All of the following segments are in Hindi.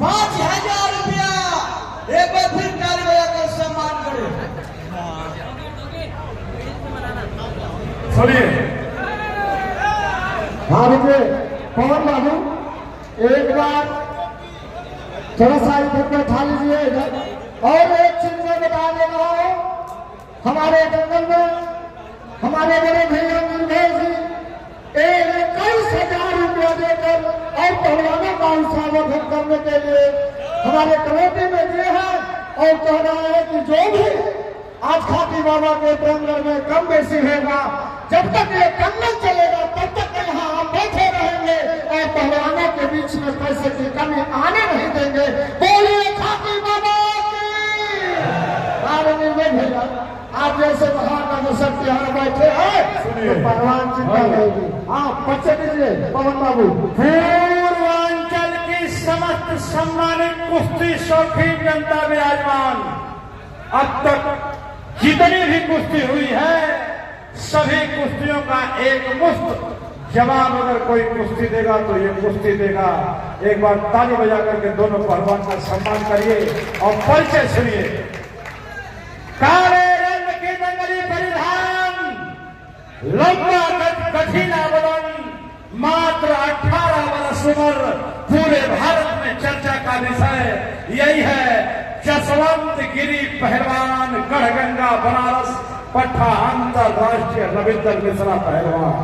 5,000 रुपया एक बार फिर ताली बजाकर सम्मान करें। सुनिए, हाँ रुपये पवन बाबू एक बार थोड़ा सा इधर पे उठा लीजिए इधर। और एक चीज में बता दे रहा हूँ, हमारे जंगल में हमारे बड़े भैया निर्भय जी 21,000 रुपया देकर और पहलवानों का उत्साहवर्धन करने के लिए हमारे कमेटी में दिए हैं और कह रहा है कि जो भी आज खाती बाबा के प्रांगण में कम बेसी होगा, जब तक ये कन्नड़ चलेगा तब तक यहाँ हम बैठे रहेंगे और पहलवानों के बीच में पैसे की कमी आने नहीं देंगे। बोलिए खाती बाबा की। भैया आप जैसे महान शक्ति यहाँ बैठे हैं तो पहलवान चिंता रहेगी। हाँ बच्चे दीजिए पवन बाबू। पूर्वांचल की समस्त सम्मानित कुश्ती शौकीन जनता विराजमान, अब तक जितनी भी कुश्ती हुई है सभी कुश्तियों का एक मुफ्त जवाब अगर कोई कुश्ती देगा तो ये कुश्ती देगा। एक बार ताली बजा करके दोनों पहलवान का सम्मान करिए और परिचय सुनिए। काले रंग की जंगली परिधान, लंबा कठिन आवरण, मात्र 18 वर्ष उम्र, पूरे भारत में चर्चा का विषय यही है। जसवंत गिरी पहलवान, गढ़गंगा बनारस पट्टा अंतरराष्ट्रीय रविंद्र मिश्रा पहलवान,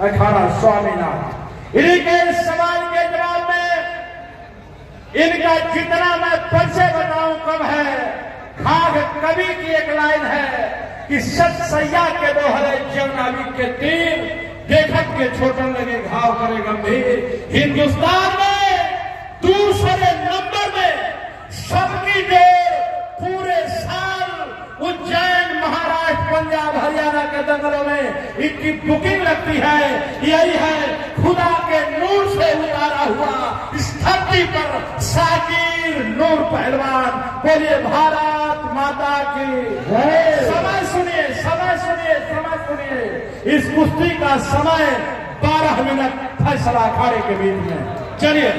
अखाड़ा स्वामीनाथ। इन्हीं के सवाल के जवाब में इनका जितना मैं परिचय बताऊं कम है। खाग कवि की एक लाइन है कि सत सैया के दोहरे जवनावी के तीर, देखत के छोटन लगे घाव करे गंभीर। हिंदुस्तान में दूसरे नंबर में सबकी जोर पूरे साल उज्जैन, महाराष्ट्र, पंजाब, हरियाणा के जंगलों में इनकी बुकिंग लगती है। यही है खुदा के नूर से उतारा हुआ इस धरती पर साकिर नूर पहलवान। बोलिए भारत माता की जय। समय सुनिए, समय सुनिए, समय सुनिए। इस कुश्ती का समय 12 मिनट फैसला अखाड़े के बीच में। चलिए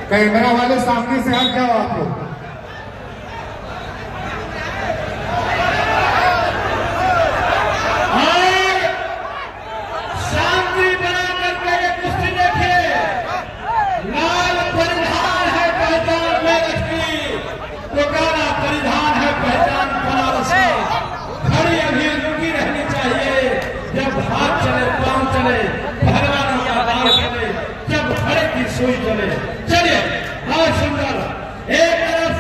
कैमरा वाले सामने से हट जाओ आप लोग। शांति बना करके ये कुश्ती देखिए। लाल परिधान है पहचान मेरठ की, तो काला परिधान है पहचान बनारस की। खड़ी अभी रुकी रहनी चाहिए। जब हाथ चले, पांव चले, पहलवानों का दाव चले, जब खड़े की सुई चले। चलिए बहुत सुंदर। एक तरफ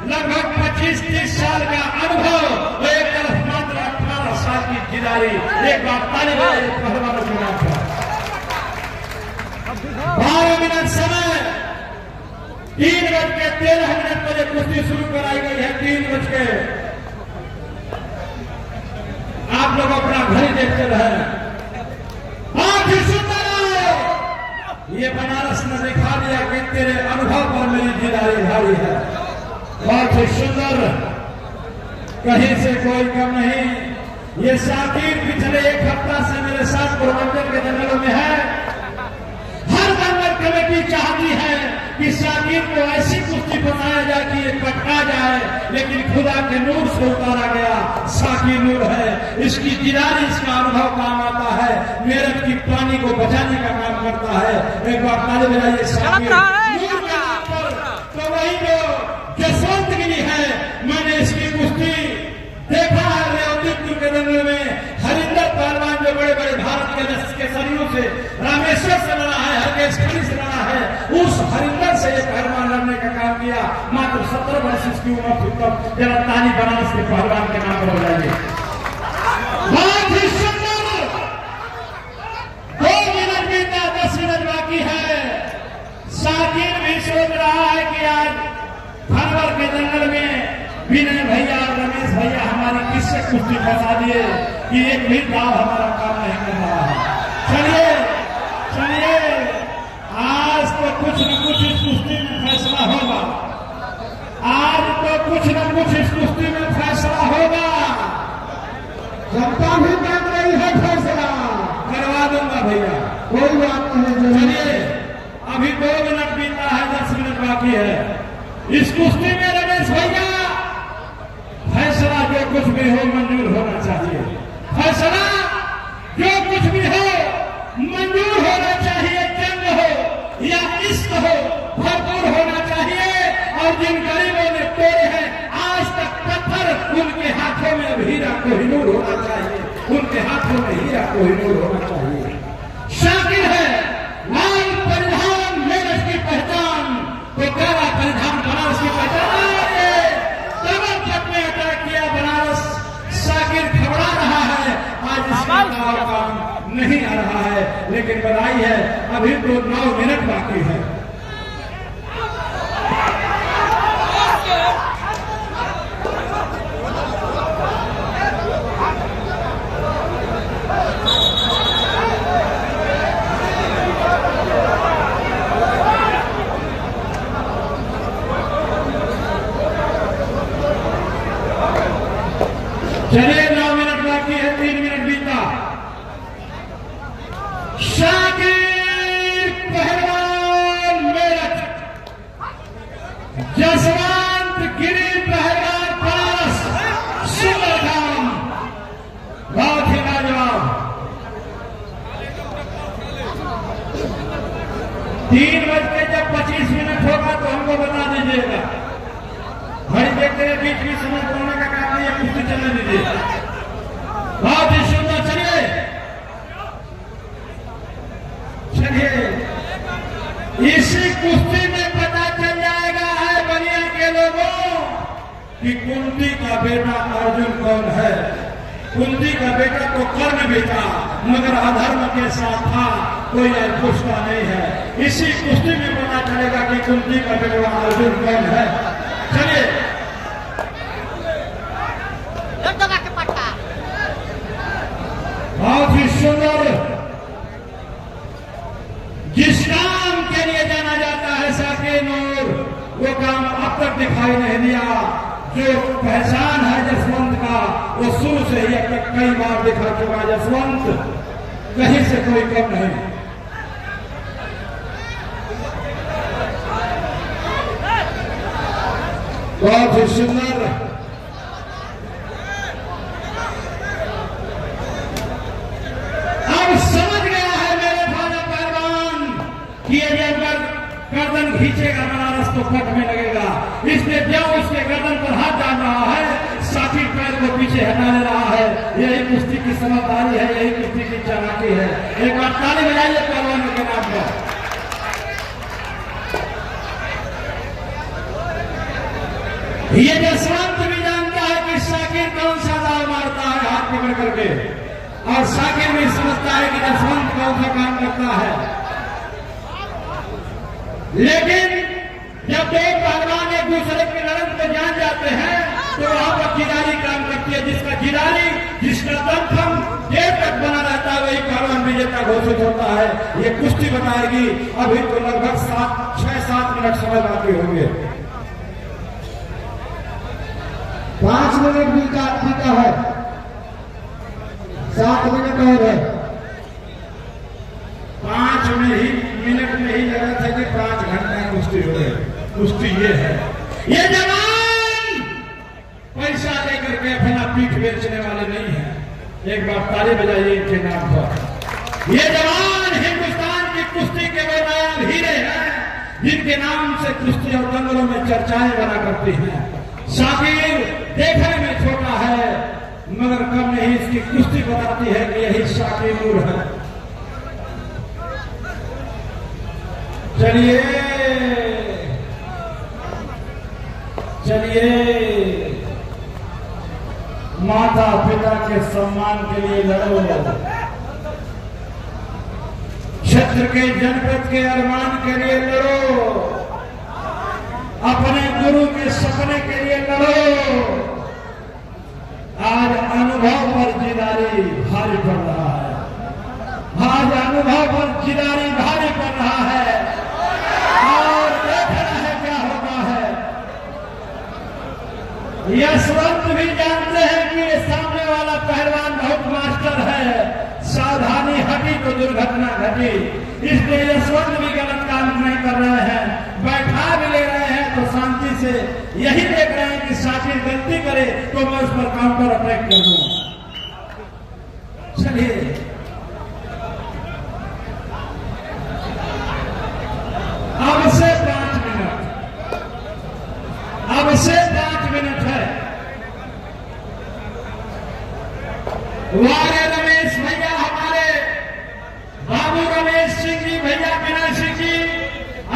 लगभग 25-30 साल का अनुभव, तो एक तरफ मात्र 18 साल की खिलाड़ी। एक बार ताली बजाइए पहलवानों के नाम पर। 12 मिनट समय, 3:13 पर यह कुश्ती शुरू कराई गई है। 3 बज के आप लोग अपना घड़ी देखते रहे। बहुत ही सुंदर ये बनारस ने दिखा दिया कि तेरे अनुभव पर मेरी जिलारी भारी है। बहुत ही सुंदर, कहीं से कोई कम नहीं। ये साकिर पिछले 1 हफ्ता से मेरे साथ पूर्वांचल के जंगलों में है। हर जंगल कमेटी चाहती है कि साकिर को ऐसी कुश्ती बनाया जाए कि ये पटका जाए, लेकिन खुदा के नूर से उतारा गया साकिर नूर है। इसकी जिलारी, इसका अनुभव काम आता है, मेरठ की पानी को बचाने का काम करता है। एक बार ताली बजाइए साकिर नूर के नाम पर। तो वही जो जसवंत गिरी है, मैंने इसकी कुश्ती देखा है रेवतीपुर के जंगल में। हरिंदर पहलवान जो बड़े बड़े भारत के सदियों से रामेश्वर से लड़ा है, हरकेशखड़ी से लड़ा है, उस हरिंदर से एक पहलवान लड़ने का काम किया। मात्र 17 वर्ष इसकी उम्र थी। तब जरा ताली बनारस के पहलवान के नाम पर हो जाएंगे। बहुत ही सुंदर। 2 मिनट बीता, 10 मिनट बाकी है। साकिर भी सोच रहा है कि आज खनवर के जंगल में विनय भैया, रमेश भैया हमारी किससे कुश्ती फंसा दिए कि एक भी दाव हमारा काम नहीं कर रहा है। चलिए चलिए, आज तो कुछ न कुछ इस कुश्ती में फैसला होगा। आज तो कुछ न कुछ इस कुश्ती में फैसला होगा। जनता भी कर रही है फैसला, करवा दूंगा भैया, कोई बात नहीं। चलिए अभी 2 मिनट बीता है, 10 मिनट बाकी है। इस कुश्ती में रमेश भैया फैसला जो कुछ भी हो मंजूर होना चाहिए, फैसला जो कुछ भी हो मंजूर होना चाहिए। जंग हो या इश्क हो भरपूर होना चाहिए। और जिन गरीबों ने तोड़े हैं आज तक पत्थर, उनके हाथों में अब हीरा कोहिनूर होना चाहिए, उनके हाथों में हीरा कोहिनूर होना चाहिए। शाकिर है लाल परिधान मेरठ की पहचान, तो काला परिधान बनारस की पहचान। डबल कट में अटैक किया बनारस, शाकिर घबरा रहा है, आज इसका काम नहीं आ रहा है। लेकिन बधाई है, अभी तो 9 मिनट बाकी है। चलिए 9 मिनट बाकी है, 3 मिनट बीता। शाकिर पहलवान मेरठ, जसवंत गिरी पहलवान बनारस, सुंदर काम, बहुत ही लाजवाब। 3:25 होगा तो हमको बता दीजिएगा। घड़ी देखते हैं, बीच बीच समय बोलने का काम नहीं है, कुश्ती चलने दीजिए। बहुत ही सुंदर, चलिए चलिए। इसी कुश्ती में पता चल जाएगा है बनिया के लोगों कि कुंती का बेटा अर्जुन कौन है। कुंती का बेटा तो कर्ण बेटा, मगर अधर्म के साथ था, कोई पूछता नहीं है। इसी कुश्ती में पता चलेगा कि कुंती का बेटा अर्जुन कौन है। चलिए बहुत ही सुंदर, जिस काम के लिए जाना जाता है शाकिर नूर, वो काम अब तक दिखाई नहीं दिया। जो पहचान है जसवंत का, वो शुरू से ही अब तक कई बार दिखा चुका। जसवंत कहीं से कोई कम नहीं। बहुत ही सुंदर, अब समझ गया है मेरे भाजा पहलवान कि ये गर्दन खींचेगा बनारस तो फट में लगेगा। इसलिए जब उसके गर्दन पर हाथ डाल रहा है, शाकिर पैर को पीछे हटा ले रहा है। यही कुश्ती की समझदारी है, यही कुश्ती की चालाकी है। एक बार ताली बजाइए पहलवानों के नाम पर। ये जसवंत भी जानता है कि शाकिर कौन सा दाव मारता है हाथ पकड़ करके, और शाकिर भी समझता है कि जसवंत कौन सा काम करता है। लेकिन जब दो पहलवान एक दूसरे की लड़त में जान जाते हैं तो वहां पर जिदारी काम करती है। जिसका जिदारी, जिसका दमखम देर तक बना रहता है, वही पहलवान विजेता घोषित होता है। ये कुश्ती बताएगी। अभी तो लगभग 6-7 मिनट समय बाकी होंगे। 5 मिनट बीता है, 7 मिनट और है। 5 मिनट में ही लगा था कि 5 घंटा कुश्ती हो गई। कुश्ती ये है, ये जवान पैसा लेकर के अपना पीठ बेचने वाले नहीं है। एक बार ताली बजाइए इनके नाम पर। ये जवान हिंदुस्तान की कुश्ती के वो नायाब हीरे हैं, जिनके नाम से कुश्ती और दंगलों में चर्चाएं बना करती हैं। शाकिर देखने में छोटा है, मगर कम नहीं, इसकी कुश्ती बताती है कि यही शाकिर नूर है। चलिए चलिए, माता पिता के सम्मान के लिए लड़ो, क्षेत्र के जनपद के अरमान के लिए लड़ो, अपने गुरु के सपने के लिए लड़ो। आज अनुभव पर जिदारी भारी पड़ रहा है, आज अनुभव पर जिदारी भारी पड़ रहा है, और देखना है क्या होता है। यशवंत भी जानते हैं कि ये सामने वाला पहलवान बहुत मास्टर है, सावधानी हटी तो दुर्घटना घटी। इसलिए यशवंत भी गलत काम नहीं कर रहे हैं, बैठा भी ले से यही देख रहे हैं कि साथी गलती करे तो मैं उस पर काउंटर अटैक कर दूं। चलिए अब से 5 मिनट है। वारे रमेश भैया, हमारे बाबू रमेश सिंह जी, भैया बिना सिंह जी,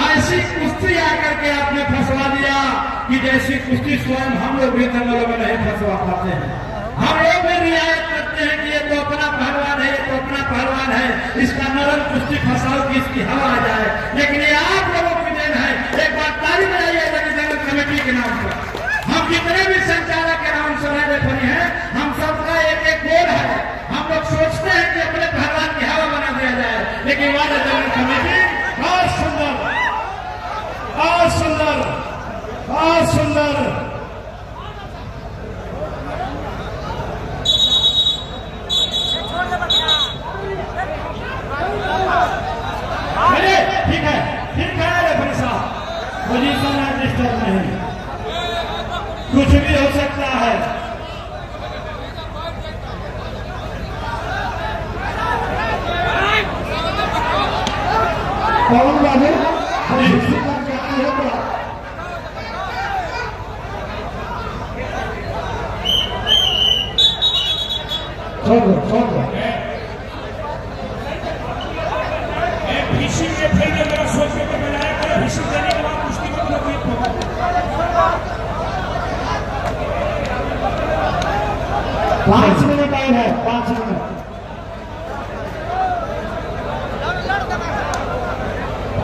ऐसी कुश्ती आकर के आपने फंसवा दिया कि जैसी कुश्ती स्वयं हम लोग भी दंगलों में नहीं फंसवा पाते हैं। हम लोग भी रियायत करते हैं कि ये तो अपना पहलवान है, ये तो अपना पहलवान है, इसका नरम कुश्ती फंसाओ कि इसकी हवा आ जाए। लेकिन ये आप लोगों की देन है। एक बार ताली बजाइए दंगल कमेटी के नाम पर। हम जितने भी संचालक के नाम से रेफरी हैं, हम सबका एक एक गोल है। हम लोग सोचते हैं कि अपने पहलवान की हवा बना दिया जाए, लेकिन वाले दंगल कमेटी बहुत सुंदर, बहुत सुंदर, बहुत सुंदर। ठीक है रेफरी साहब, पोजीशन डिस्टर्ब नहीं, कुछ भी हो सकता है। कौन बाबू छोड़ फिशिंग के फेंके मेरा सोच के बनाया कर फिशिंग करने के बाद उसकी मतलब कोई 5 मिनट टाइम है, 5 मिनट।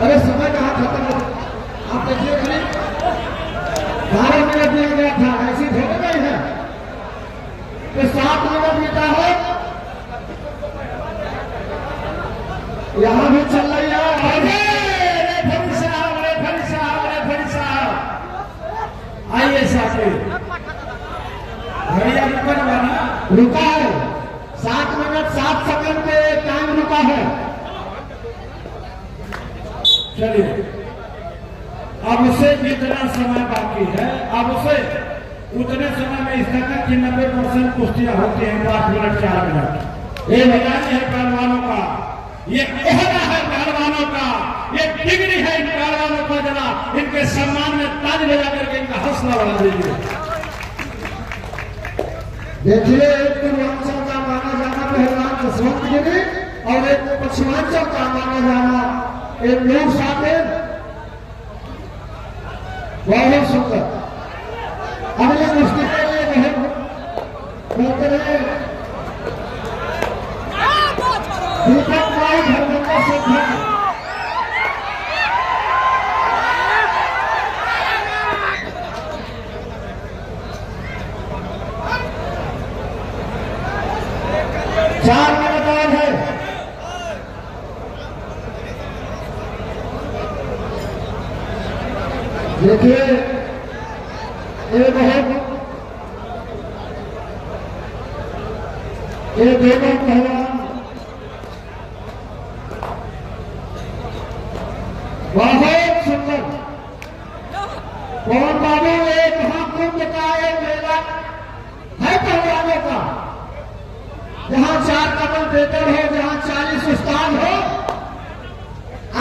अरे समय कहाँ खत्म हो, आप देखिए खाली 12 मिनट दिया गया था, ऐसी थोड़ी नहीं है कि 7 मिनट बीता है। यहाँ भी चल रही है। रेफरी साहब आइए साथी, घड़िया रुका है 7 मिनट 7 सेकंड पे टाइम रुका है। चलिए अब उसे जितना समय बाकी है, अब उसे उतने समय में इस तरह की 90% कुश्तियां होती हैं 5 मिनट 4 मिनट। ये मैदान है पहलवानों का, ये ओहदा है पहलवानों का, ये डिग्री है इन पहलवानों का। जरा इनके सम्मान में ताज बजा करके इनका हौसला बढ़ा दीजिए। देखिए, एक पूर्वांचल का माना जाना पहलवान जसवंत गिरी और एक पश्चिमांचल का माना जाना एक लोग साकेत, बहुत सुंदर। अगले कुश्ती के लिए बहुत बेहतरीन दीपक भाई धर्मेंद्र सिंह। चार मिनट और है। देखिए, ये दोनों पहलवान बहुत सुंदर। पवन बाबू एक महाकुंभ का एक मेला है पहलवानों का, जहां 4 कमल बेहतर हो, जहां 40 उस्ताद हो।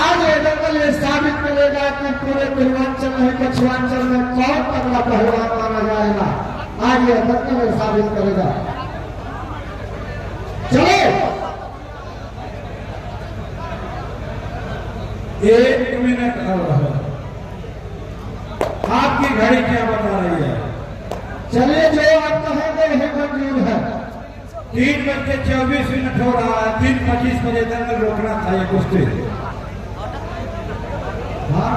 आज ये दंगल ये साबित करेगा कि पूरे पूर्वांचल में, पश्चिमांचल में कौन तगड़ा पहलवान माना जाएगा। आज ये दंगल ये साबित करेगा। चलो 1 मिनट और है। आपकी घड़ी क्या बता रही है? चलिए, जो आप कहेंगे वही मंजूर है। 3:24 हो रहा है। 3:25 बजे दंगल रोकना था ये कुश्ती। हाँ,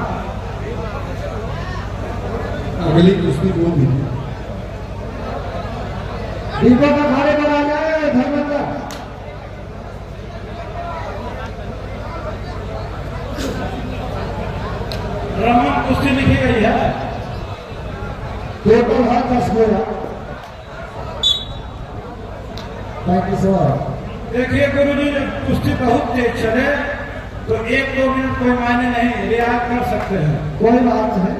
अगली कुश्ती वो भी दीपक अखाड़े पर आ जाए धर्मेंद्र। रमन कुश्ती लिखी गई है। टोटल है 10 मेरा। देखिए गुरुजी, जब कुश्ती बहुत तेज चले तो 1-2 मिनट कोई मायने नहीं, रियायत कर सकते हैं। कोई बात नहीं।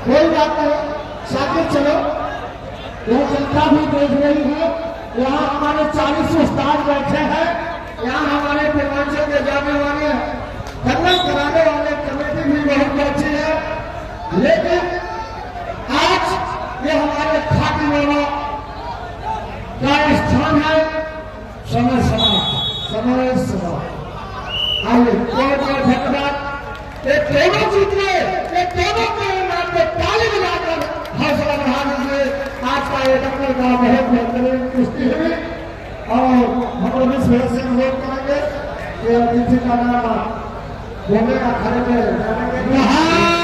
कोई बात नहीं, शाकिर चलो, यह जनता भी देख रही है। यहाँ हमारे 40 उस्ताद बैठे हैं, यहाँ हमारे पूर्वांचल के जाने वाले खत्म कराने वाले कमेटी भी बहुत बैठी है। लेकिन आज ये हमारे खाकी बाबा का स्थान है। समय आइए, बहुत बहुत धन्यवाद। ये दोनों जीत गए, ये दोनों के नाम पे ताली बजाकर हौसला बढ़ा दीजिए। आज का ये टक्कर का बहुत बेहतरीन कुश्ती हुई और हम लोग इस वजह से अनुरोध करेंगे कि अतिथि का नाम बोलेगा खड़े में